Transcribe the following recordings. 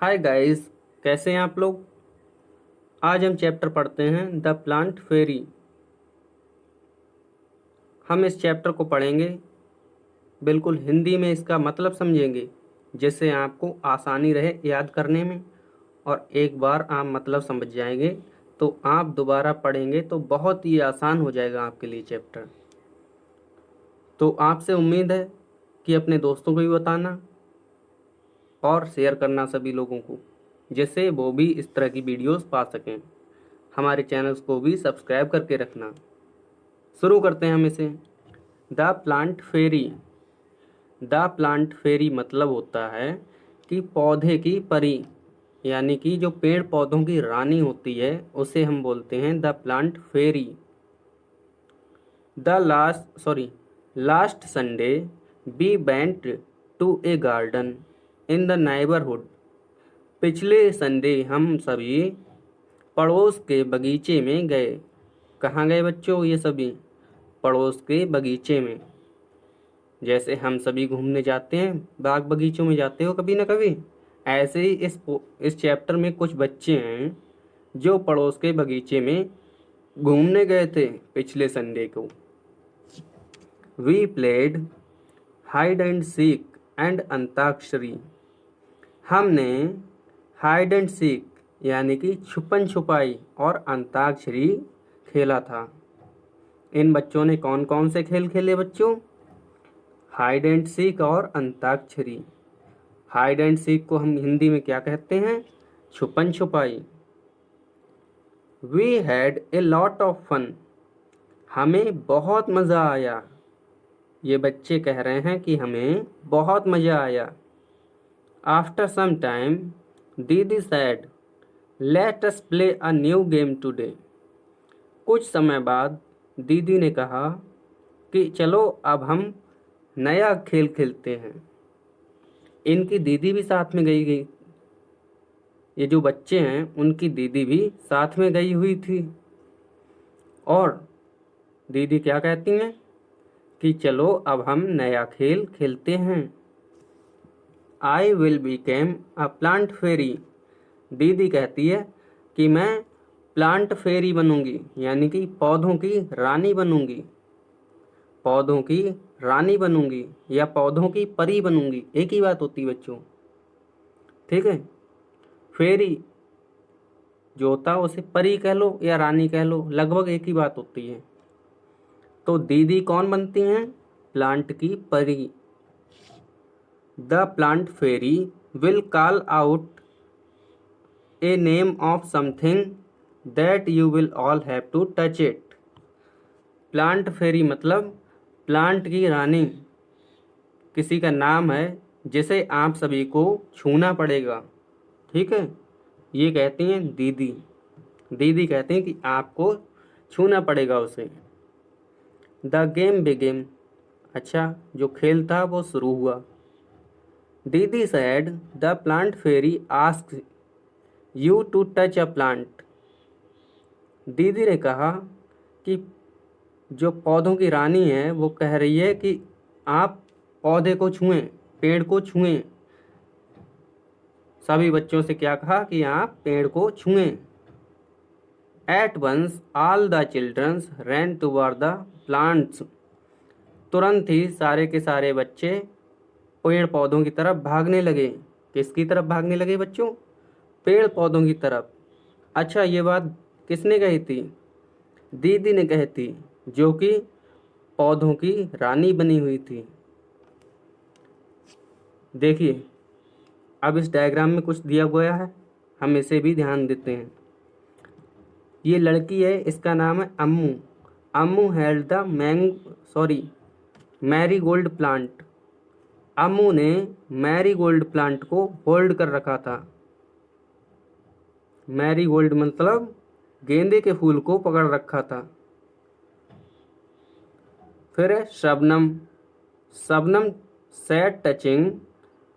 Hi guys, कैसे हैं आप लोग। आज हम चैप्टर पढ़ते हैं द प्लांट फेरी। हम इस चैप्टर को पढ़ेंगे, बिल्कुल हिंदी में इसका मतलब समझेंगे जिससे आपको आसानी रहे याद करने में। और एक बार आप मतलब समझ जाएंगे तो आप दोबारा पढ़ेंगे तो बहुत ही आसान हो जाएगा आपके लिए चैप्टर। तो आपसे उम्मीद है कि अपने दोस्तों को भी बताना और शेयर करना सभी लोगों को, जिससे वो भी इस तरह की वीडियोस पा सकें। हमारे चैनल्स को भी सब्सक्राइब करके रखना। शुरू करते हैं हम इसे। The plant fairy. The plant fairy मतलब होता है कि पौधे की परी, यानी कि जो पेड़ पौधों की रानी होती है उसे हम बोलते हैं the plant fairy. Last Sunday we went to a garden in the neighbourhood. पिछले संडे हम सभी पड़ोस के बगीचे में गए। कहाँ गए बच्चों ये सभी? पड़ोस के बगीचे में। जैसे हम सभी घूमने जाते हैं, बाग बगीचों में जाते हो कभी ना कभी, ऐसे ही इस चैप्टर में कुछ बच्चे हैं जो पड़ोस के बगीचे में घूमने गए थे पिछले संडे को। We played hide and seek and antakshari. हमने हाइड एंड सीक यानी कि छुपन छुपाई और अंताक्षरी खेला था। इन बच्चों ने कौन कौन से खेल खेले बच्चों? हाइड एंड सीक और अंताक्षरी। हाइड एंड सीक को हम हिंदी में क्या कहते हैं? छुपन छुपाई। We had a lot of fun. हमें बहुत मज़ा आया। ये बच्चे कह रहे हैं कि हमें बहुत मज़ा आया। आफ्टर सम टाइम दीदी sad let us play a new game today. कुछ समय बाद दीदी ने कहा कि चलो अब हम नया खेल खेलते हैं। इनकी दीदी भी साथ में गई। ये जो बच्चे हैं उनकी दीदी भी साथ में गई हुई थी। और दीदी क्या कहती हैं कि चलो अब हम नया खेल खेलते हैं। I will become a plant fairy. दीदी कहती है कि मैं प्लांट फेरी बनूंगी, यानी कि पौधों की रानी बनूंगी। पौधों की रानी बनूंगी या पौधों की परी बनूंगी, एक ही बात होती है बच्चों। ठीक है। फेरी जो होता है उसे परी कह लो या रानी कह लो, लगभग एक ही बात होती है। तो दीदी कौन बनती हैं? प्लांट की परी। The plant fairy will call out a name of something that you will all have to touch it. Plant fairy मतलब प्लांट की रानी किसी का नाम है जिसे आप सभी को छूना पड़ेगा। ठीक है। ये कहती हैं दीदी। दीदी कहते हैं कि आपको छूना पड़ेगा उसे। The game begin. अच्छा, जो खेल था वो शुरू हुआ। Didi said the plant fairy ask you to touch a plant. दीदी ने कहा कि जो पौधों की रानी है वो कह रही है कि आप पौधे को छुएं, पेड़ को छुएं। सभी बच्चों से क्या कहा कि आप पेड़ को छुएं। At once all the childrens ran toward the plants. तुरंत ही सारे के सारे बच्चे पेड़ पौधों की तरफ भागने लगे। किसकी तरफ भागने लगे बच्चों? पेड़ पौधों की तरफ। अच्छा, ये बात किसने कही थी? दीदी ने कही थी, जो कि पौधों की रानी बनी हुई थी। देखिए, अब इस डायग्राम में कुछ दिया गया है, हम इसे भी ध्यान देते हैं। ये लड़की है, इसका नाम है Ammu. Ammu held the marigold plant. Ammu ने मैरी गोल्ड प्लांट को होल्ड कर रखा था। मैरी गोल्ड मतलब गेंदे के फूल को पकड़ रखा था। फिर है शबनम। शबनम सैट टचिंग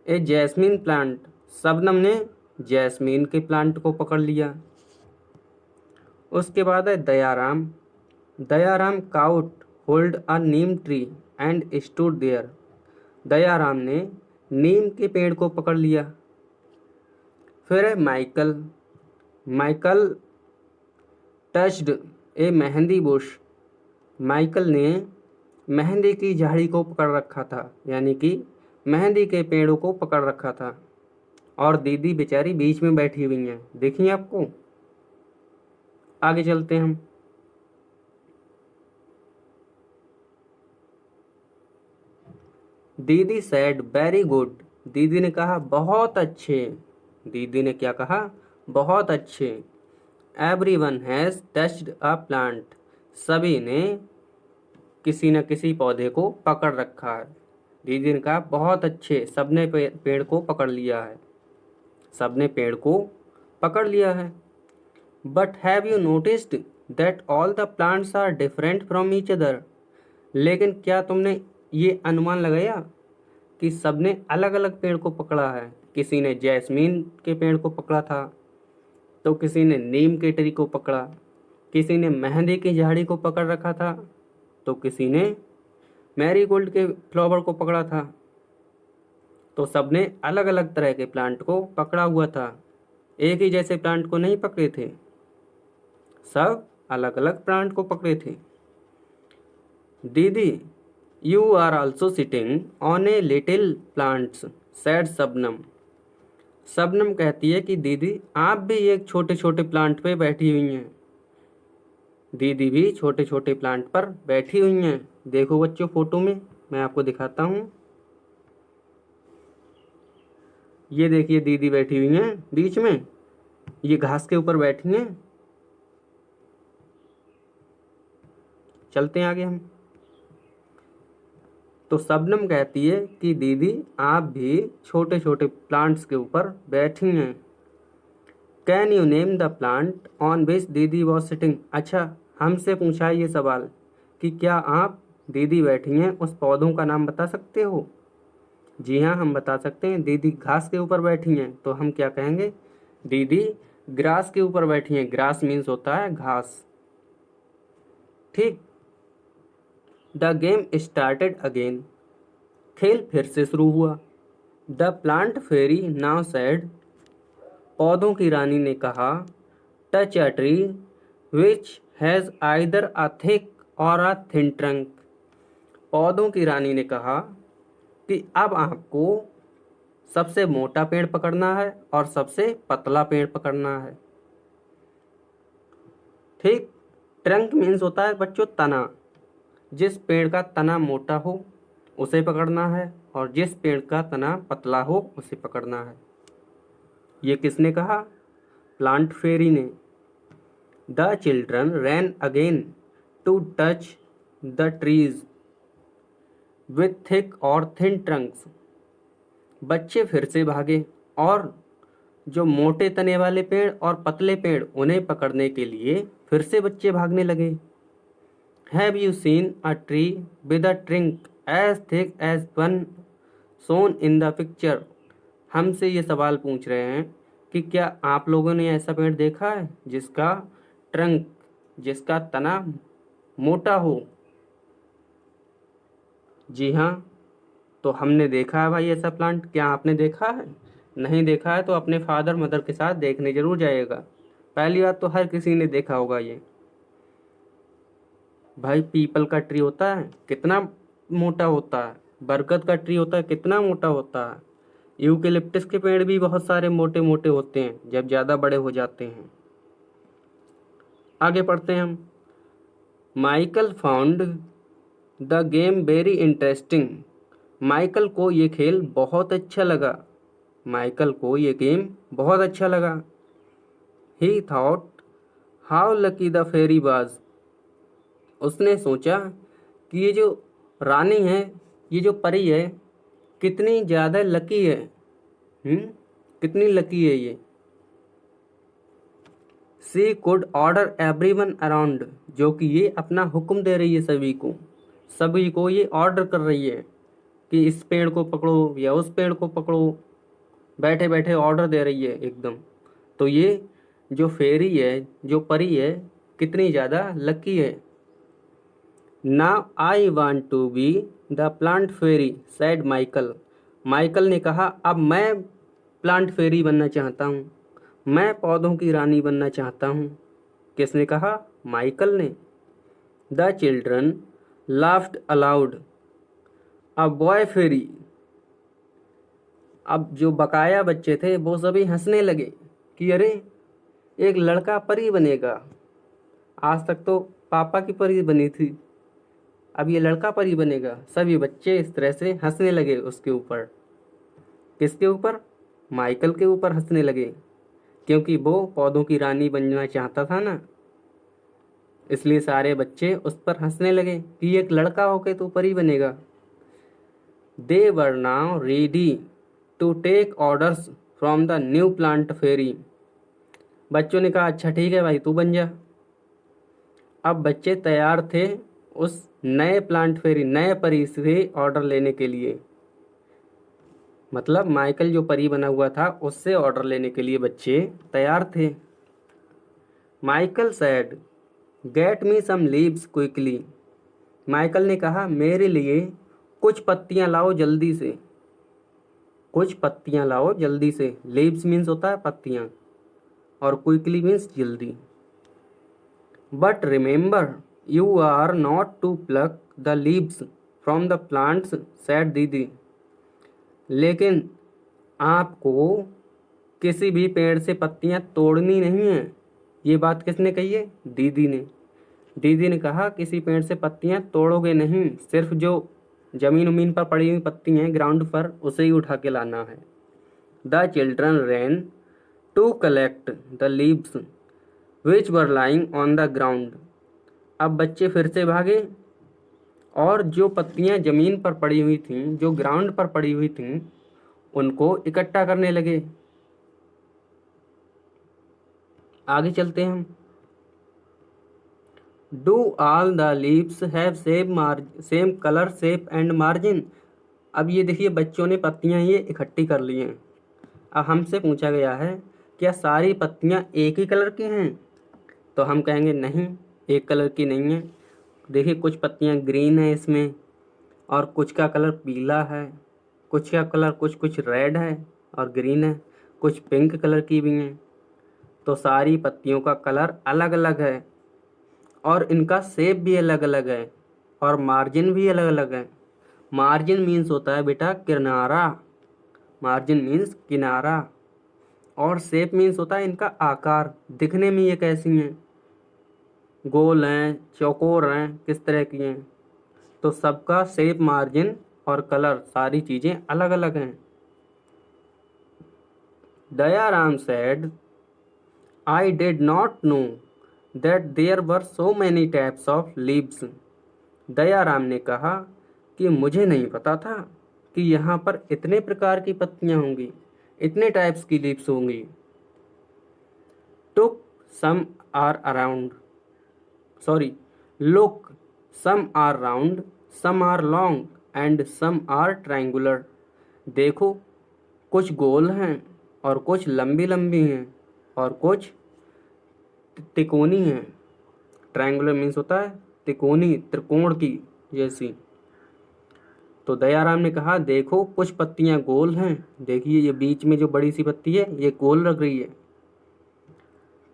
ए जैस्मीन प्लांट। शबनम ने जैस्मीन के प्लांट को पकड़ लिया। उसके बाद है Dayaram. Dayaram caught hold a neem tree and stood there. Dayaram ने नीम के पेड़ को पकड़ लिया। फिर है Michael. Michael touched a mehndi bush. Michael ने मेहंदी की झाड़ी को पकड़ रखा था, यानी कि मेहंदी के पेड़ों को पकड़ रखा था। और दीदी बेचारी बीच में बैठी हुई हैं, देखिए आपको। आगे चलते हैं हम। दीदी सैड वेरी गुड। दीदी ने कहा बहुत अच्छे। दीदी ने क्या कहा? बहुत अच्छे। Everyone has touched a plant. सभी ने किसी न किसी पौधे को पकड़ रखा है। दीदी ने कहा बहुत अच्छे, सबने पेड़ को पकड़ लिया है। सबने पेड़ को पकड़ लिया है। But have you noticed that all the plants are different from each other. लेकिन क्या तुमने ये अनुमान लगाया कि सबने अलग अलग पेड़ को पकड़ा है? किसी ने जैस्मीन के पेड़ को पकड़ा था, तो किसी ने नीम के ट्री को पकड़ा, किसी ने मेहंदी की झाड़ी को पकड़ रखा था, तो किसी ने मैरीगोल्ड के फ्लावर को पकड़ा था। तो सबने अलग अलग तरह के प्लांट को पकड़ा हुआ था, एक ही जैसे प्लांट को नहीं पकड़े थे, सब अलग अलग प्लांट को पकड़े थे। Didi you are also sitting on a little plants said Shabnam. Shabnam कहती है कि दीदी आप भी एक छोटे छोटे प्लांट पे बैठी हुई हैं। दीदी भी छोटे छोटे प्लांट पर बैठी हुई हैं। देखो बच्चों, फोटो में मैं आपको दिखाता हूँ। ये देखिए दीदी बैठी हुई हैं बीच में, ये घास के ऊपर बैठी हैं। चलते हैं आगे हम। तो शबनम कहती है कि दीदी आप भी छोटे छोटे प्लांट्स के ऊपर बैठी हैं। Can you name the plant on which दीदी वॉज सिटिंग। अच्छा, हमसे पूछा है ये सवाल कि क्या आप दीदी बैठी हैं उस पौधों का नाम बता सकते हो? जी हाँ, हम बता सकते हैं। दीदी घास के ऊपर बैठी हैं तो हम क्या कहेंगे? दीदी ग्रास के ऊपर बैठी हैं। ग्रास मीन्स होता है घास। ठीक। The game started again. खेल फिर से शुरू हुआ। The plant fairy now said. पौधों की रानी ने कहा, touch a tree which has either a thick or a thin trunk. पौधों की रानी ने कहा कि अब आपको सबसे मोटा पेड़ पकड़ना है और सबसे पतला पेड़ पकड़ना है। ठीक। ट्रंक मीन्स होता है बच्चों तना। जिस पेड़ का तना मोटा हो उसे पकड़ना है और जिस पेड़ का तना पतला हो उसे पकड़ना है। ये किसने कहा? प्लांट फेरी ने। The children ran again to touch the trees with thick or thin trunks. बच्चे फिर से भागे और जो मोटे तने वाले पेड़ और पतले पेड़ उन्हें पकड़ने के लिए फिर से बच्चे भागने लगे। Have you seen a tree with a trunk as thick as one shown in the picture. हमसे ये सवाल पूछ रहे हैं कि क्या आप लोगों ने ऐसा पेड़ देखा है जिसका ट्रंक, जिसका तना मोटा हो? जी हाँ, तो हमने देखा है भाई ऐसा प्लांट। क्या आपने देखा है? नहीं देखा है तो अपने फादर मदर के साथ देखने जरूर जाइएगा। पहली बात तो हर किसी ने देखा होगा ये। भाई पीपल का ट्री होता है कितना मोटा होता है, बरगद का ट्री होता है कितना मोटा होता है, यूकेलिप्टस के पेड़ भी बहुत सारे मोटे मोटे होते हैं जब ज़्यादा बड़े हो जाते हैं। आगे पढ़ते हैं हम। Michael found the game very interesting. Michael को ये खेल बहुत अच्छा लगा। माइकल को ये गेम बहुत अच्छा लगा। He thought how lucky the fairy was. उसने सोचा कि ये जो रानी है, ये जो परी है, कितनी ज़्यादा लकी है। कितनी लकी है ये। She could order everyone around. जो कि ये अपना हुक्म दे रही है सभी को ये ऑर्डर कर रही है कि इस पेड़ को पकड़ो या उस पेड़ को पकड़ो। बैठे बैठे ऑर्डर दे रही है एकदम। तो ये जो फेरी है, जो परी है, कितनी ज़्यादा लकी है। Now I want to be the plant fairy said Michael. Michael ने कहा अब मैं प्लांट फेरी बनना चाहता हूँ। मैं पौधों की रानी बनना चाहता हूँ। किसने कहा? माइकल ने। The children laughed aloud. A boy fairy. अब जो बकाया बच्चे थे वो सभी हंसने लगे कि अरे, एक लड़का परी बनेगा। आज तक तो पापा की परी बनी थी, अब ये लड़का परी बनेगा। सभी बच्चे इस तरह से हंसने लगे उसके ऊपर। किसके ऊपर? माइकल के ऊपर हंसने लगे, क्योंकि वो पौधों की रानी बनना चाहता था ना, इसलिए सारे बच्चे उस पर हंसने लगे कि एक लड़का होके तो परी बनेगा। They were now ready to take orders from the new plant fairy. बच्चों ने कहा अच्छा ठीक है भाई, तू बन जा। अब बच्चे तैयार थे उस नए प्लांट फेरी, नए परी से ऑर्डर लेने के लिए। मतलब माइकल जो परी बना हुआ था उससे ऑर्डर लेने के लिए बच्चे तैयार थे। Michael said, get me some leaves quickly. Michael ने कहा मेरे लिए कुछ पत्तियां लाओ जल्दी से। कुछ पत्तियां लाओ जल्दी से। लीव्स मीन्स होता है पत्तियां, और क्विकली मीन्स जल्दी। But remember you are not to pluck the leaves from the plants, said didi. लेकिन आपको किसी भी पेड़ से पत्तियां तोड़नी नहीं है। ये बात किसने कही है? दीदी ने। दीदी ने कहा किसी पेड़ से पत्तियां तोड़ोगे नहीं, सिर्फ जो जमीन उमीन पर पड़ी हुई पत्ती हैं ग्राउंड पर, उसे ही उठा के लाना है। The children ran to collect the leaves which were lying on the ground. अब बच्चे फिर से भागे और जो पत्तियां जमीन पर पड़ी हुई थीं, जो ग्राउंड पर पड़ी हुई थीं, उनको इकट्ठा करने लगे। आगे चलते हैं हम। Do all the leaves have same colour, shape and margin. अब ये देखिए बच्चों ने पत्तियां ये इकट्ठी कर ली हैं। अब हमसे पूछा गया है क्या सारी पत्तियां एक ही कलर की हैं? तो हम कहेंगे नहीं, एक कलर की नहीं है। देखिए कुछ पत्तियां ग्रीन है इसमें, और कुछ का कलर पीला है, कुछ का कलर कुछ कुछ रेड है और ग्रीन है, कुछ पिंक कलर की भी हैं। तो सारी पत्तियों का कलर अलग अलग है, और इनका शेप भी अलग अलग है, और मार्जिन भी अलग अलग है। मार्जिन मीन्स होता है बेटा किनारा। मार्जिन मीन्स किनारा। और शेप मीन्स होता है इनका आकार, दिखने में ये कैसी हैं, गोल हैं, चौकोर हैं, किस तरह की हैं। तो सबका शेप, मार्जिन और कलर, सारी चीज़ें अलग अलग हैं। Dayaram said, I did not know that there were so many types of leaves. Dayaram ने कहा कि मुझे नहीं पता था कि यहाँ पर इतने प्रकार की पत्तियाँ होंगी, इतने टाइप्स की लीव्स होंगी। Took some are around, sorry, look, some are round, some are long and some are triangular. देखो, कुछ गोल हैं और कुछ लंबी लंबी हैं और कुछ तिकोनी है। ट्रायंगुलर मीन्स होता है तिकोनी, त्रिकोण की जैसी। तो दयाराम ने कहा देखो कुछ पत्तियां गोल हैं, देखिए ये बीच में जो बड़ी सी पत्ती है ये गोल लग रही है,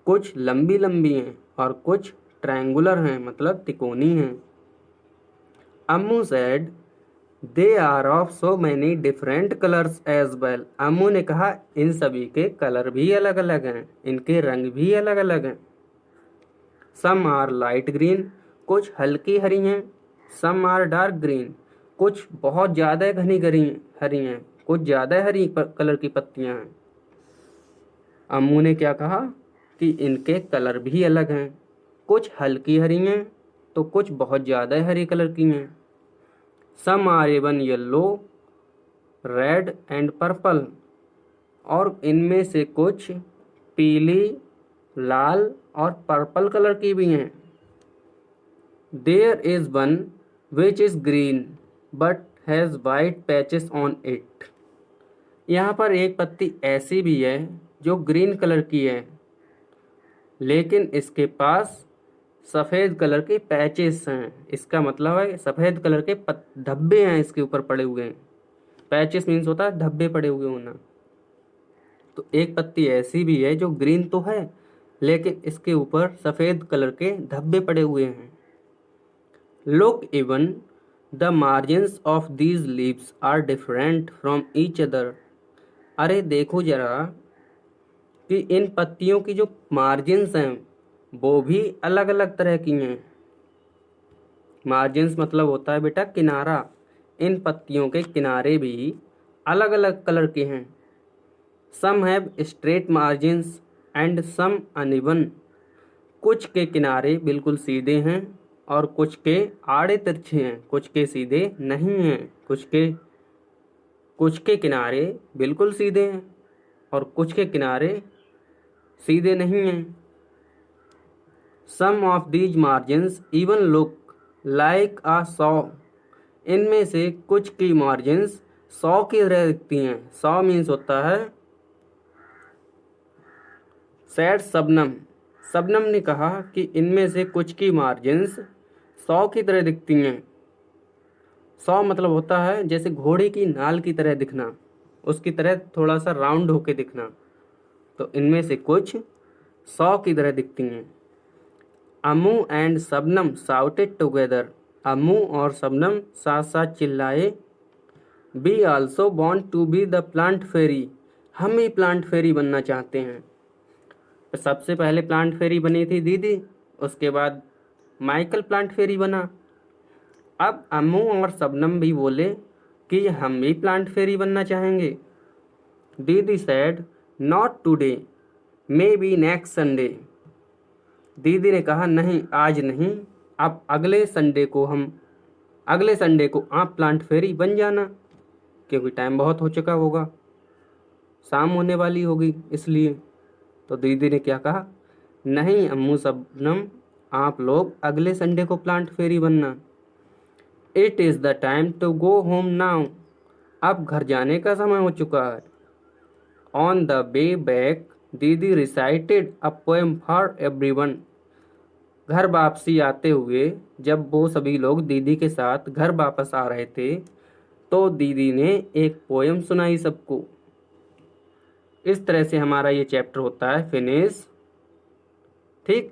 कुछ लंबी लंबी हैं और कुछ ट्रायंगुलर हैं, मतलब तिकोनी हैं। Ammu said they are of so many different colours as well. Ammu ने कहा इन सभी के कलर भी अलग अलग हैं, इनके रंग भी अलग अलग हैं। सम आर लाइट ग्रीन, कुछ हल्की हरी हैं। सम आर डार्क ग्रीन, कुछ बहुत ज़्यादा घनी हरी हैं, कुछ ज़्यादा हरी कलर की पत्तियां हैं। अम्मू ने क्या कहा कि इनके कलर भी अलग हैं, कुछ हल्की हरी हैं तो कुछ बहुत ज़्यादा हरी कलर की हैं। Some are even yellow, red and purple, और इनमें से कुछ पीली, लाल और पर्पल कलर की भी हैं। There is one which is green but has white patches on it. यहाँ पर एक पत्ती ऐसी भी है जो ग्रीन कलर की है, लेकिन इसके पास सफ़ेद कलर के पैचेस हैं। इसका मतलब है सफ़ेद कलर के धब्बे हैं इसके ऊपर पड़े हुए हैं। पैचेस मीन्स होता है धब्बे पड़े हुए होना। तो एक पत्ती ऐसी भी है जो ग्रीन तो है लेकिन इसके ऊपर सफ़ेद कलर के धब्बे पड़े हुए हैं। Look even the margins of these leaves are different from each other. अरे देखो जरा कि इन पत्तियों की जो मार्जिन्स हैं वो भी अलग अलग तरह की हैं। मार्जिन्स मतलब होता है बेटा किनारा। इन पत्तियों के किनारे भी अलग अलग कलर के हैं। Some have straight margins and some uneven. कुछ के किनारे बिल्कुल सीधे हैं और कुछ के आड़े तिरछे हैं, कुछ के सीधे नहीं हैं, कुछ के किनारे बिल्कुल सीधे हैं और कुछ के किनारे सीधे नहीं हैं। Some of these margins even look like a saw. इनमें से कुछ की मार्जिन्स सॉ की तरह दिखती हैं। सॉ मीन्स होता है सैड शबनम। शबनम ने कहा कि इनमें से कुछ की मार्जिन्स सॉ की तरह दिखती हैं। सॉ मतलब होता है जैसे घोड़े की नाल की तरह दिखना, उसकी तरह थोड़ा सा राउंड होके दिखना। तो इनमें से कुछ सॉ की तरह दिखती हैं। Ammu and Shabnam shouted together. Ammu और शबनम साथ साथ चिल्लाए, we also want to be the plant fairy. हम भी प्लांट फेरी बनना चाहते हैं। सबसे पहले प्लांट फेरी बनी थी दीदी, उसके बाद माइकल प्लांट फेरी बना। अब अम्मू और शबनम भी बोले कि हम भी प्लांट फेरी बनना चाहेंगे। दीदी said, not today, may be next Sunday. दीदी ने कहा नहीं आज नहीं, अब अगले संडे को आप प्लांट फेरी बन जाना, क्योंकि टाइम बहुत हो चुका होगा, शाम होने वाली होगी इसलिए। तो दीदी ने क्या कहा, नहीं अम्मू शबनम, आप लोग अगले संडे को प्लांट फेरी बनना। It is the time to go home now. अब घर जाने का समय हो चुका है। On the way back didi recited a poem for everyone. घर वापसी आते हुए जब वो सभी लोग दीदी के साथ घर वापस आ रहे थे तो दीदी ने एक पोएम सुनाई सबको। इस तरह से हमारा ये चैप्टर होता है फिनिश। ठीक।